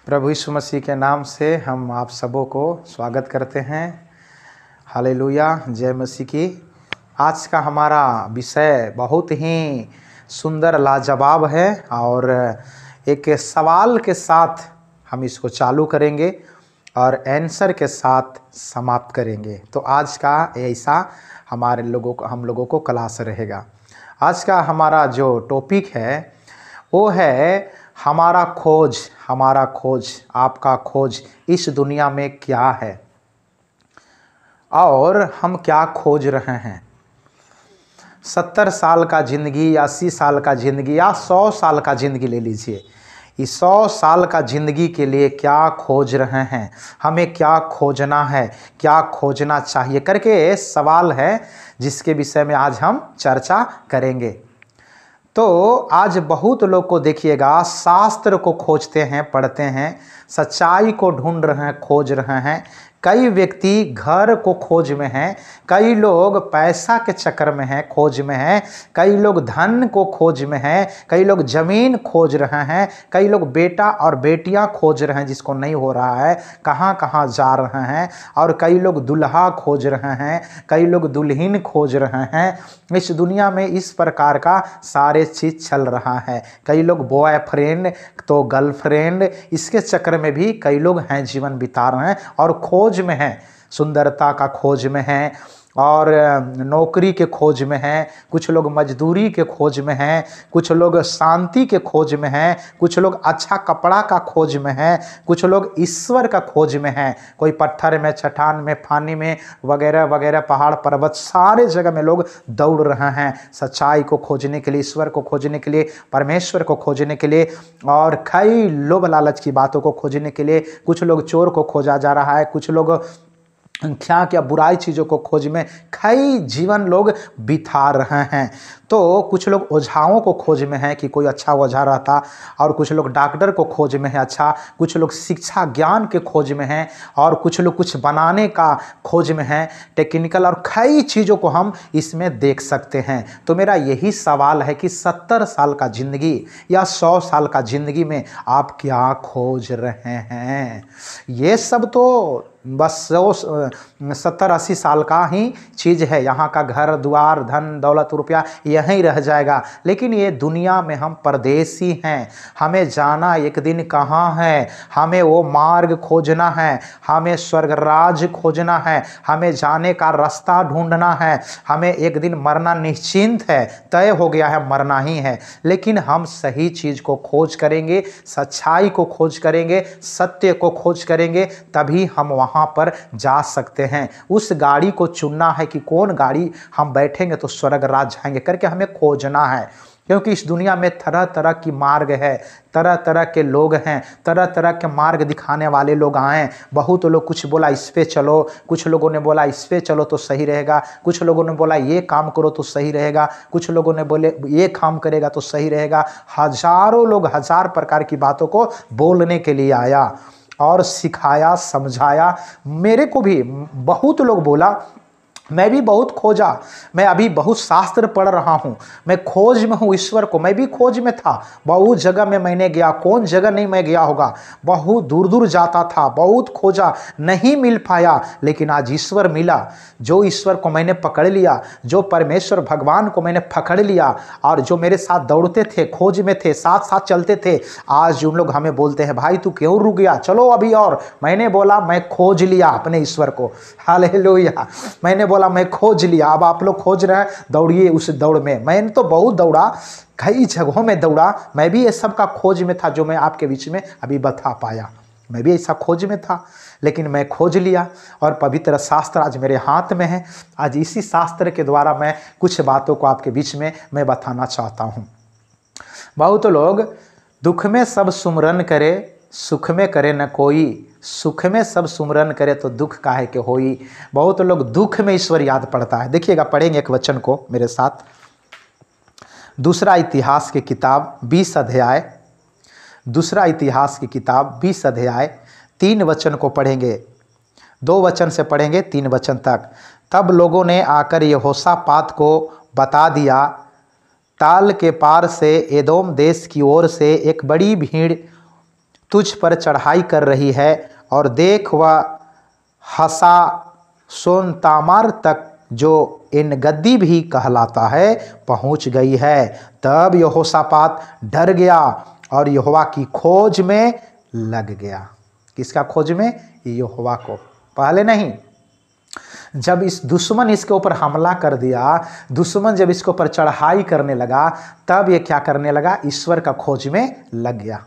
प्रभु यीशु मसीह के नाम से हम आप सबों को स्वागत करते हैं। हालेलुया, जय मसीह की। आज का हमारा विषय बहुत ही सुंदर लाजवाब है और एक सवाल के साथ हम इसको चालू करेंगे और आंसर के साथ समाप्त करेंगे। तो आज का ऐसा हम लोगों को क्लास रहेगा। आज का हमारा जो टॉपिक है वो है हमारा खोज, आपका खोज इस दुनिया में क्या है और हम क्या खोज रहे हैं। 70 साल का ज़िंदगी या 80 साल का ज़िंदगी या 100 साल का ज़िंदगी ले लीजिए। इस 100 साल का ज़िंदगी के लिए क्या खोज रहे हैं, हमें क्या खोजना है, क्या खोजना चाहिए करके सवाल है जिसके विषय में आज हम चर्चा करेंगे। तो आज बहुत लोग को देखिएगा, शास्त्र को खोजते हैं, पढ़ते हैं, सच्चाई को ढूंढ रहे हैं, खोज रहे हैं। कई व्यक्ति घर को खोज में हैं, कई लोग पैसा के चक्कर में हैं, खोज में हैं, कई लोग धन को खोज में हैं, कई लोग ज़मीन खोज रहे हैं, कई लोग बेटा और बेटियां खोज रहे हैं जिसको नहीं हो रहा है, कहाँ कहाँ जा रहे हैं, और कई लोग दुल्हा खोज रहे हैं, कई लोग दुल्हन खोज रहे हैं। इस दुनिया में इस प्रकार का सारे चीज़ चल रहा है। कई लोग बॉयफ्रेंड तो गर्लफ्रेंड, इसके चक्कर में भी कई लोग हैं, जीवन बिता रहे हैं और खोज में हैं, सुंदरता का खोज में हैं और नौकरी के खोज में हैं, कुछ लोग मजदूरी के खोज में हैं, कुछ लोग शांति के खोज में हैं, कुछ लोग अच्छा कपड़ा का खोज में हैं, कुछ लोग ईश्वर का खोज में हैं। कोई पत्थर में, चट्टान में, पानी में वगैरह वगैरह, पहाड़ पर्वत, सारे जगह में लोग दौड़ रहे हैं सच्चाई को खोजने के लिए, ईश्वर को खोजने के लिए, परमेश्वर को खोजने के लिए और कई लोभ लालच की बातों को खोजने के लिए। कुछ लोग चोर को खोजा जा रहा है, कुछ लोग क्या बुराई चीज़ों को खोज में कई जीवन लोग बिता रहे हैं। तो कुछ लोग ओझाओं को खोज में हैं कि कोई अच्छा ओझा रहता, और कुछ लोग डॉक्टर को खोज में है अच्छा, कुछ लोग शिक्षा ज्ञान के खोज में हैं, और कुछ लोग कुछ बनाने का खोज में हैं, टेक्निकल, और कई चीज़ों को हम इसमें देख सकते हैं। तो मेरा यही सवाल है कि 70 साल का ज़िंदगी या 100 साल का ज़िंदगी में आप क्या खोज रहे हैं। ये सब तो बस 70-80 साल का ही चीज़ है। यहाँ का घर द्वार, धन दौलत, रुपया यहीं रह जाएगा। लेकिन ये दुनिया में हम परदेसी हैं, हमें जाना एक दिन कहाँ है, हमें वो मार्ग खोजना है, हमें स्वर्गराज खोजना है, हमें जाने का रास्ता ढूंढना है। हमें एक दिन मरना निश्चिंत है, तय हो गया है, मरना ही है। लेकिन हम सही चीज़ को खोज करेंगे, सच्चाई को खोज करेंगे, सत्य को खोज करेंगे, तभी हम वहाँ पर जा सकते हैं। उस गाड़ी को चुनना है कि कौन गाड़ी हम बैठेंगे तो स्वर्ग राज जाएंगे करके हमें खोजना है। क्योंकि इस दुनिया में तरह तरह की मार्ग है, तरह तरह के लोग हैं, तरह तरह के मार्ग दिखाने वाले लोग आए। बहुत लोग कुछ बोला इस पे चलो, कुछ लोगों ने बोला इस पे चलो तो सही रहेगा, कुछ लोगों ने बोला ये काम करो तो सही रहेगा, कुछ लोगों ने बोले ये काम करेगा तो सही रहेगा। हजारों लोग हजार प्रकार की बातों को बोलने के लिए आया और सिखाया, समझाया। मेरे को भी बहुत लोग बोला, मैं भी बहुत खोजा, मैं अभी बहुत शास्त्र पढ़ रहा हूँ, मैं खोज में हूँ ईश्वर को। मैं भी खोज में था, बहुत जगह में मैंने गया, कौन जगह नहीं मैं गया होगा, बहुत दूर दूर जाता था, बहुत खोजा, नहीं मिल पाया। लेकिन आज ईश्वर मिला, जो ईश्वर को मैंने पकड़ लिया, जो परमेश्वर भगवान को मैंने पकड़ लिया, और जो मेरे साथ दौड़ते थे, खोज में थे, साथ साथ चलते थे, आज उन लोग हमें बोलते हैं भाई तू क्यों रुक गया, चलो अभी और। मैंने बोला मैं खोज लिया अपने ईश्वर को, हालेलुया। मैंने बोला मैं खोज लिया, अब आप लोग खोज रहे हैं, दौड़िए उस दौड़ में। मैंने तो बहुत दौड़ा, कई जगहों में दौड़ा, मैं भी ये सब का खोज में था जो मैं आपके बीच में अभी बता पाया। मैं भी ऐसा खोज में था, लेकिन मैं खोज लिया और पवित्र शास्त्र आज मेरे हाथ में है। आज इसी शास्त्र के द्वारा मैं कुछ बातों को आपके बीच में मैं बताना चाहता हूँ। बहुत लोग दुख में सब सुमरन करे, सुख में करे न कोई, सुख में सब सुमरन करे तो दुख काहे के होई। बहुत लोग दुख में ईश्वर याद पड़ता है। देखिएगा, पढ़ेंगे एक वचन को मेरे साथ। दूसरा इतिहास की किताब 20 अध्याय, दूसरा इतिहास की किताब 20 अध्याय 3 वचन को पढ़ेंगे। 2 वचन से पढ़ेंगे 3 वचन तक। तब लोगों ने आकर यहोशापात को बता दिया, ताल के पार से एदोम देश की ओर से एक बड़ी भीड़ तुझ पर चढ़ाई कर रही है, और देख वह हसा सोन तामार तक, जो इन गद्दी भी कहलाता है, पहुंच गई है। तब यहोशापात डर गया और यहोवा की खोज में लग गया। किसका खोज में? यहोवा को। पहले नहीं, जब इस दुश्मन इसके ऊपर हमला कर दिया, दुश्मन जब इसके ऊपर चढ़ाई करने लगा, तब ये क्या करने लगा? ईश्वर का खोज में लग गया।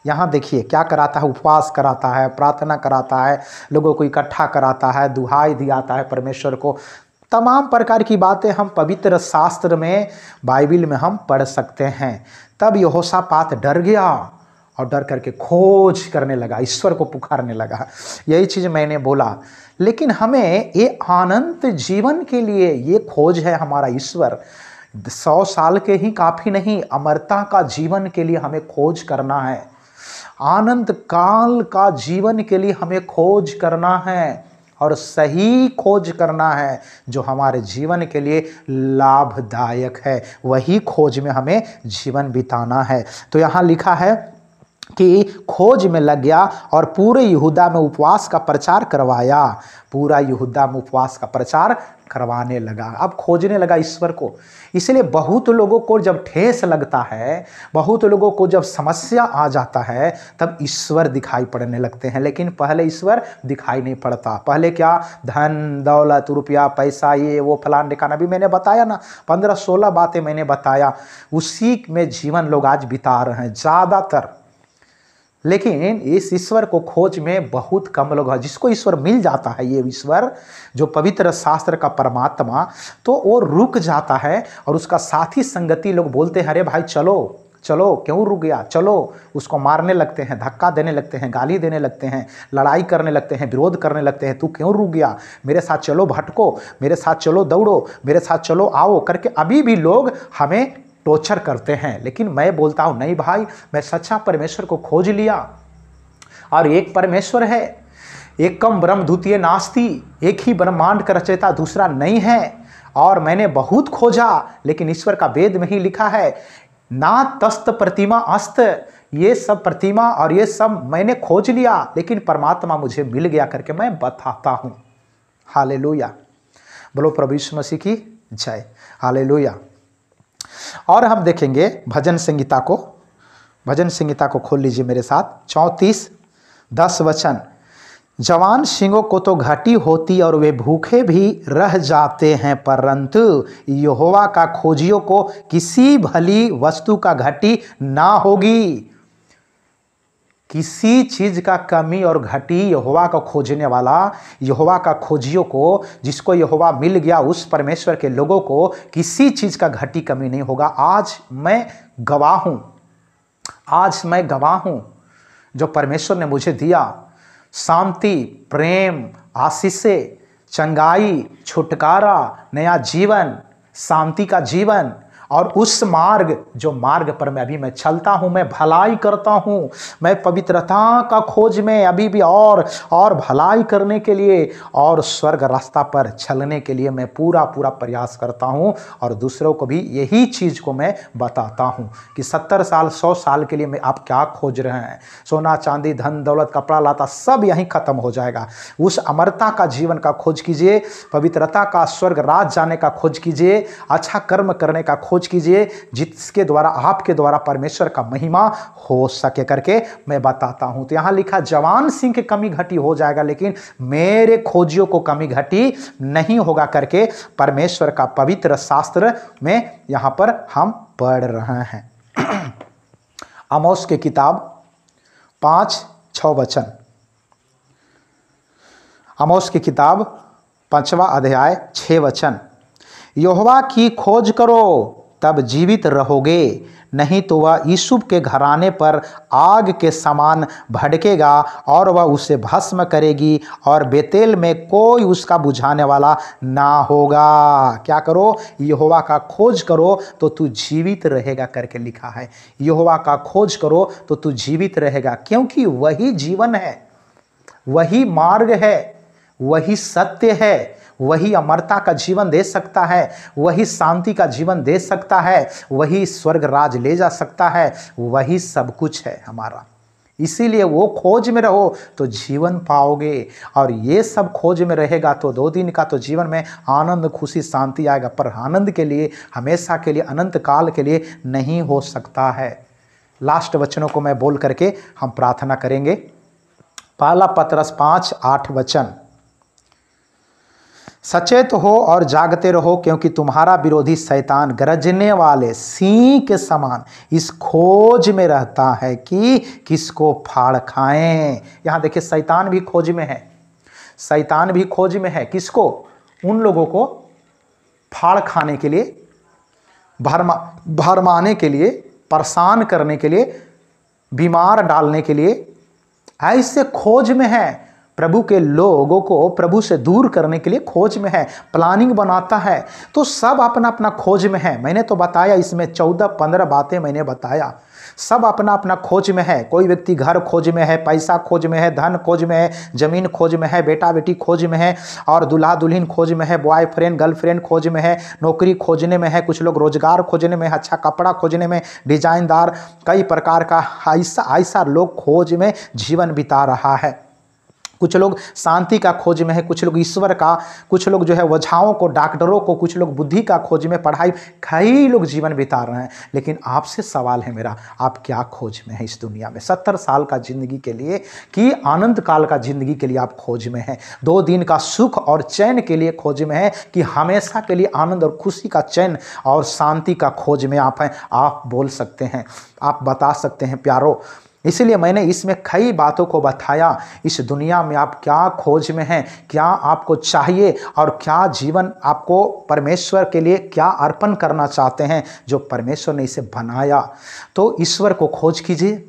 यहाँ देखिए क्या कराता है, उपवास कराता है, प्रार्थना कराता है, लोगों को इकट्ठा कराता है, दुहाई दिलाता है परमेश्वर को। तमाम प्रकार की बातें हम पवित्र शास्त्र में, बाइबिल में हम पढ़ सकते हैं। तब यहोशापात डर गया और डर करके खोज करने लगा, ईश्वर को पुकारने लगा। यही चीज़ मैंने बोला। लेकिन हमें ये अनंत जीवन के लिए ये खोज है हमारा ईश्वर। 100 साल के ही काफ़ी नहीं, अमरता का जीवन के लिए हमें खोज करना है। अनंत काल का जीवन के लिए हमें खोज करना है, और सही खोज करना है जो हमारे जीवन के लिए लाभदायक है। वही खोज में हमें जीवन बिताना है। तो यहाँ लिखा है कि खोज में लग गया और पूरे यहूदा में उपवास का प्रचार करवाया। पूरा यहूदा में उपवास का प्रचार करवाने लगा। अब खोजने लगा ईश्वर को। इसलिए बहुत लोगों को जब ठेस लगता है, बहुत लोगों को जब समस्या आ जाता है, तब ईश्वर दिखाई पड़ने लगते हैं। लेकिन पहले ईश्वर दिखाई नहीं पड़ता। पहले क्या? धन दौलत, रुपया, पैसा, ये वो फलान ढिकाना। अभी मैंने बताया ना, 15-16 बातें मैंने बताया। उसी में जीवन लोग आज बिता रहे हैं ज़्यादातर। लेकिन इस ईश्वर को खोज में बहुत कम लोग हैं। जिसको ईश्वर मिल जाता है, ये ईश्वर जो पवित्र शास्त्र का परमात्मा, तो वो रुक जाता है। और उसका साथी संगति लोग बोलते हैं, अरे भाई चलो चलो, क्यों रुक गया, चलो। उसको मारने लगते हैं, धक्का देने लगते हैं, गाली देने लगते हैं, लड़ाई करने लगते हैं, विरोध करने लगते हैं। तू क्यों रुक गया, मेरे साथ चलो, भटको, मेरे साथ चलो, दौड़ो, मेरे साथ चलो, आओ करके अभी भी लोग हमें टॉर्चर करते हैं। लेकिन मैं बोलता हूं, नहीं भाई, मैं सच्चा परमेश्वर को खोज लिया, और एक परमेश्वर है, एकम ब्रह्म द्वितीय नास्ति, एक ही ब्रह्मांड का रचयिता दूसरा नहीं है। और मैंने बहुत खोजा, लेकिन ईश्वर का वेद में ही लिखा है, ना तस्त प्रतिमा अस्त, ये सब प्रतिमा और ये सब मैंने खोज लिया, लेकिन परमात्मा मुझे मिल गया करके मैं बताता हूं। हालेलुया, बोलो प्रभु यीशु मसीह की जय। हालेलुया। और हम देखेंगे भजन संहिता को। भजन संहिता को खोल लीजिए मेरे साथ। 34:10 वचन। जवान सिंहों को तो घटी होती और वे भूखे भी रह जाते हैं, परंतु यहोवा का खोजियों को किसी भली वस्तु का घटी ना होगी। किसी चीज का कमी और घटी यहोवा का खोजने वाला, यहोवा का खोजियों को, जिसको यहोवा मिल गया, उस परमेश्वर के लोगों को किसी चीज का घटी कमी नहीं होगा। आज मैं गवाह हूं, आज मैं गवाह हूं, जो परमेश्वर ने मुझे दिया, शांति, प्रेम, आशीषें, चंगाई, छुटकारा, नया जीवन, शांति का जीवन, और उस मार्ग, जो मार्ग पर मैं चलता हूं, मैं भलाई करता हूं, मैं पवित्रता का खोज में अभी भी और भलाई करने के लिए और स्वर्ग रास्ता पर चलने के लिए मैं पूरा प्रयास करता हूं। और दूसरों को भी यही चीज़ को मैं बताता हूं कि 70 साल 100 साल के लिए मैं आप क्या खोज रहे हैं। सोना चांदी, धन दौलत, कपड़ा लाता सब यहीं खत्म हो जाएगा। उस अमरता का जीवन का खोज कीजिए, पवित्रता का, स्वर्ग राज जाने का खोज कीजिए, अच्छा कर्म करने का खोज कीजिए, जिसके द्वारा आपके द्वारा परमेश्वर का महिमा हो सके करके मैं बताता हूं। तो यहां लिखा, जवान सिंह की कमी घटी हो जाएगा, लेकिन मेरे खोजियों को कमी घटी नहीं होगा करके परमेश्वर का पवित्र शास्त्र में यहां पर हम पढ़ रहे हैं। आमोस की किताब 5-6 वचन। आमोस की किताब 5वां अध्याय 6 वचन। यहोवा की खोज करो तब जीवित रहोगे, नहीं तो वह यूसुफ के घराने पर आग के समान भड़केगा और वह उसे भस्म करेगी, और बेतेल में कोई उसका बुझाने वाला ना होगा। क्या करो? यहोवा का खोज करो तो तू जीवित रहेगा करके लिखा है। यहोवा का खोज करो तो तू जीवित रहेगा, क्योंकि वही जीवन है, वही मार्ग है, वही सत्य है, वही अमरता का जीवन दे सकता है, वही शांति का जीवन दे सकता है, वही स्वर्ग राज ले जा सकता है, वही सब कुछ है हमारा। इसीलिए वो खोज में रहो तो जीवन पाओगे, और ये सब खोज में रहेगा तो 2 दिन का तो जीवन में आनंद, खुशी, शांति आएगा, पर आनंद के लिए, हमेशा के लिए, अनंत काल के लिए नहीं हो सकता है। लास्ट वचनों को मैं बोल करके हम प्रार्थना करेंगे। पहला पतरस 5:8 वचन, सचेत हो और जागते रहो, क्योंकि तुम्हारा विरोधी शैतान गरजने वाले सिंह के समान इस खोज में रहता है कि किसको फाड़ खाएं। यहां देखिए, शैतान भी खोज में है, शैतान भी खोज में है। किसको? उन लोगों को फाड़ खाने के लिए, भरमाने के लिए, परेशान करने के लिए, बीमार डालने के लिए, ऐसे खोज में है। प्रभु के लोगों को प्रभु से दूर करने के लिए खोज में है, प्लानिंग बनाता है। तो सब अपना अपना खोज में है। मैंने तो बताया, इसमें 14-15 बातें मैंने बताया, सब अपना अपना खोज में है। कोई व्यक्ति घर खोज में है, पैसा खोज में है, धन खोज में है, जमीन खोज में है, बेटा बेटी खोज में है, और दूल्हा दुल्हन खोज में है, बॉयफ्रेंड गर्लफ्रेंड खोज में है, नौकरी खोजने में है, कुछ लोग रोजगार खोजने में, अच्छा कपड़ा खोजने में, डिजाइनदार, कई प्रकार का ऐसा लोग खोज में जीवन बिता रहा है। कुछ लोग शांति का खोज में है, कुछ लोग ईश्वर का, कुछ लोग जो है वझाओं को, डॉक्टरों को, कुछ लोग बुद्धि का खोज में, पढ़ाई, कई लोग जीवन बिता रहे हैं। लेकिन आपसे सवाल है मेरा, आप क्या खोज में है इस दुनिया में? 70 साल का जिंदगी के लिए कि अनंत काल का जिंदगी के लिए आप खोज में हैं? 2 दिन का सुख और चैन के लिए खोज में है कि हमेशा के लिए आनंद और खुशी का, चैन और शांति का खोज में आप हैं? आप बोल सकते हैं, आप बता सकते हैं प्यारो। इसलिए मैंने इसमें कई बातों को बताया। इस दुनिया में आप क्या खोज में हैं, क्या आपको चाहिए, और क्या जीवन आपको परमेश्वर के लिए क्या अर्पण करना चाहते हैं जो परमेश्वर ने इसे बनाया। तो ईश्वर को खोज कीजिए,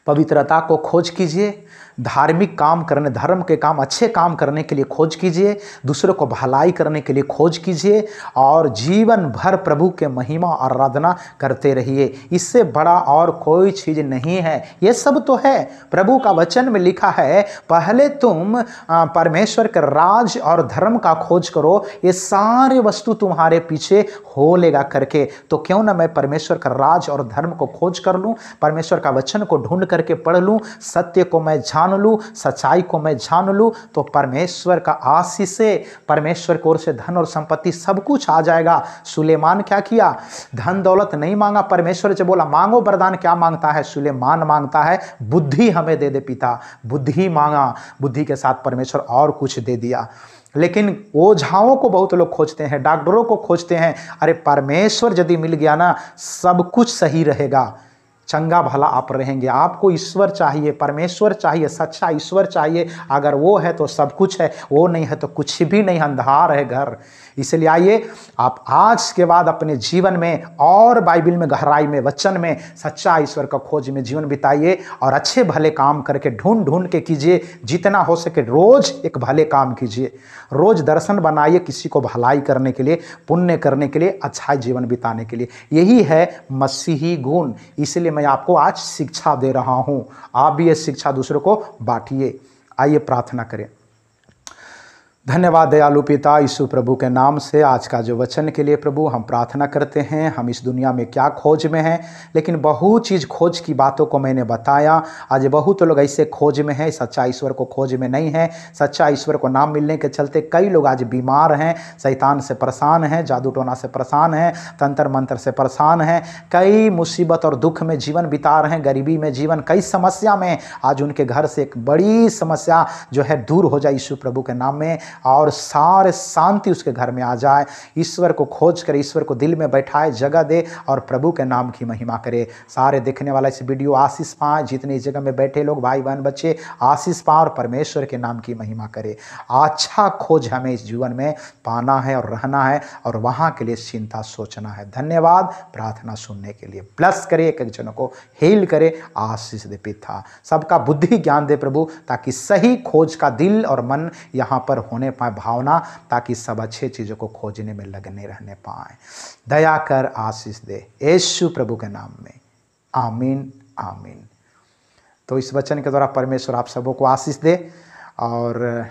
पवित्रता को खोज कीजिए, धार्मिक काम करने, धर्म के काम, अच्छे काम करने के लिए खोज कीजिए, दूसरों को भलाई करने के लिए खोज कीजिए, और जीवन भर प्रभु के महिमा और आराधना करते रहिए। इससे बड़ा और कोई चीज़ नहीं है। ये सब तो है, प्रभु का वचन में लिखा है, पहले तुम परमेश्वर के राज और धर्म का खोज करो, ये सारे वस्तु तुम्हारे पीछे हो लेगा करके। तो क्यों ना मैं परमेश्वर का राज और धर्म को खोज कर लूँ, परमेश्वर का वचन को ढूंढ करके पढ़ लूँ, सत्य को मैं जान लूँ, सच्चाई को मैं जान लूँ, तो परमेश्वर का आशीष से, परमेश्वर की ओर से धन और संपत्ति सब कुछ आ जाएगा। सुलेमान क्या किया? धन दौलत नहीं मांगा, परमेश्वर से बोला मांगो वरदान। क्या मांगता है सुलेमान? मांगता है बुद्धि हमें दे दे पिता। बुद्धि मांगा, बुद्धि के साथ परमेश्वर और कुछ दे दिया। लेकिन ओझाओं को बहुत लोग खोजते हैं, डॉक्टरों को खोजते हैं। अरे परमेश्वर यदि मिल गया ना, सब कुछ सही रहेगा, चंगा भला आप रहेंगे। आपको ईश्वर चाहिए, परमेश्वर चाहिए, सच्चा ईश्वर चाहिए। अगर वो है तो सब कुछ है, वो नहीं है तो कुछ भी नहीं, अंधार है घर। इसलिए आइए, आप आज के बाद अपने जीवन में और बाइबल में गहराई में, वचन में, सच्चा ईश्वर का खोज में जीवन बिताइए, और अच्छे भले काम करके ढूंढ ढूंढ के कीजिए। जितना हो सके रोज एक भले काम कीजिए, रोज दर्शन बनाइए किसी को भलाई करने के लिए, पुण्य करने के लिए, अच्छा जीवन बिताने के लिए। यही है मसीही गुण। इसलिए मैं आपको आज शिक्षा दे रहा हूं, आप भी ये शिक्षा दूसरों को बांटिए। आइए प्रार्थना करें। धन्यवाद दयालु पिता यीशु प्रभु के नाम से आज का जो वचन के लिए प्रभु हम प्रार्थना करते हैं। हम इस दुनिया में क्या खोज में हैं, लेकिन बहुत चीज़ खोज की बातों को मैंने बताया। आज बहुत लोग ऐसे खोज में हैं, सच्चा ईश्वर को खोज में नहीं है। सच्चा ईश्वर को नाम मिलने के चलते कई लोग आज बीमार हैं, शैतान से परेशान हैं, जादू टोना से परेशान हैं, तंत्र मंत्र से परेशान हैं, कई मुसीबत और दुख में जीवन बिता रहे हैं, गरीबी में जीवन, कई समस्या में। आज उनके घर से एक बड़ी समस्या जो है दूर हो जाए यीशु प्रभु के नाम में, और सारे शांति उसके घर में आ जाए। ईश्वर को खोज कर ईश्वर को दिल में बैठाए, जगह दे, और प्रभु के नाम की महिमा करे। सारे देखने वाला इस वीडियो आशीष पाए, जितनी जगह में बैठे लोग, भाई बहन बच्चे आशीष पाए, और परमेश्वर के नाम की महिमा करे। अच्छा खोज हमें इस जीवन में पाना है और रहना है, और वहाँ के लिए चिंता सोचना है। धन्यवाद प्रार्थना सुनने के लिए। ब्लेस करे, एक एक जनों को हील करे, आशीष दे पिता। सबका बुद्धि ज्ञान दे प्रभु, ताकि सही खोज का दिल और मन यहाँ पर होने पाए, भावना, ताकि सब अच्छे चीज़ों को खोजने में लगने रहने पाए। दया कर, आशीष दे, यीशु प्रभु के नाम में, आमीन आमीन। तो इस वचन के द्वारा परमेश्वर आप सबों को आशीष दे, और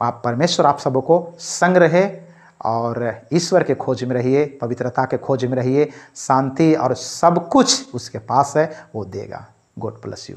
आप परमेश्वर आप सबों को संग रहे, और ईश्वर के खोज में रहिए, पवित्रता के खोज में रहिए। शांति और सब कुछ उसके पास है, वो देगा। God bless you.